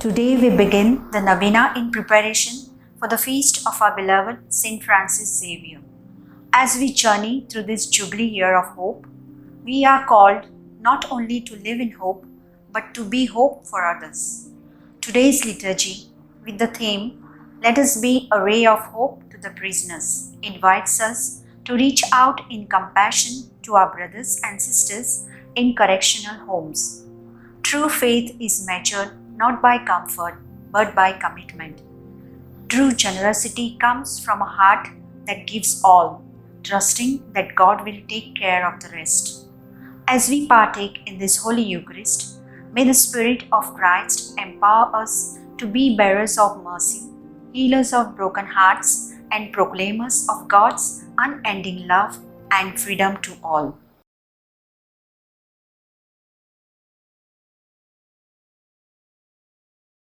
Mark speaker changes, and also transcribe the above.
Speaker 1: Today we begin the Novena in preparation for the feast of our beloved Saint Francis Xavier. As we journey through this Jubilee year of hope, we are called not only to live in hope, but to be hope for others. Today's liturgy, with the theme, "Let us be a ray of hope to the prisoners," invites us to reach out in compassion to our brothers and sisters in correctional homes. True faith is measured not by comfort but by commitment. True generosity comes from a heart that gives all, trusting that God will take care of the rest. As we partake in this Holy Eucharist, may the Spirit of Christ empower us to be bearers of mercy, healers of broken hearts, and proclaimers of God's unending love and freedom to all.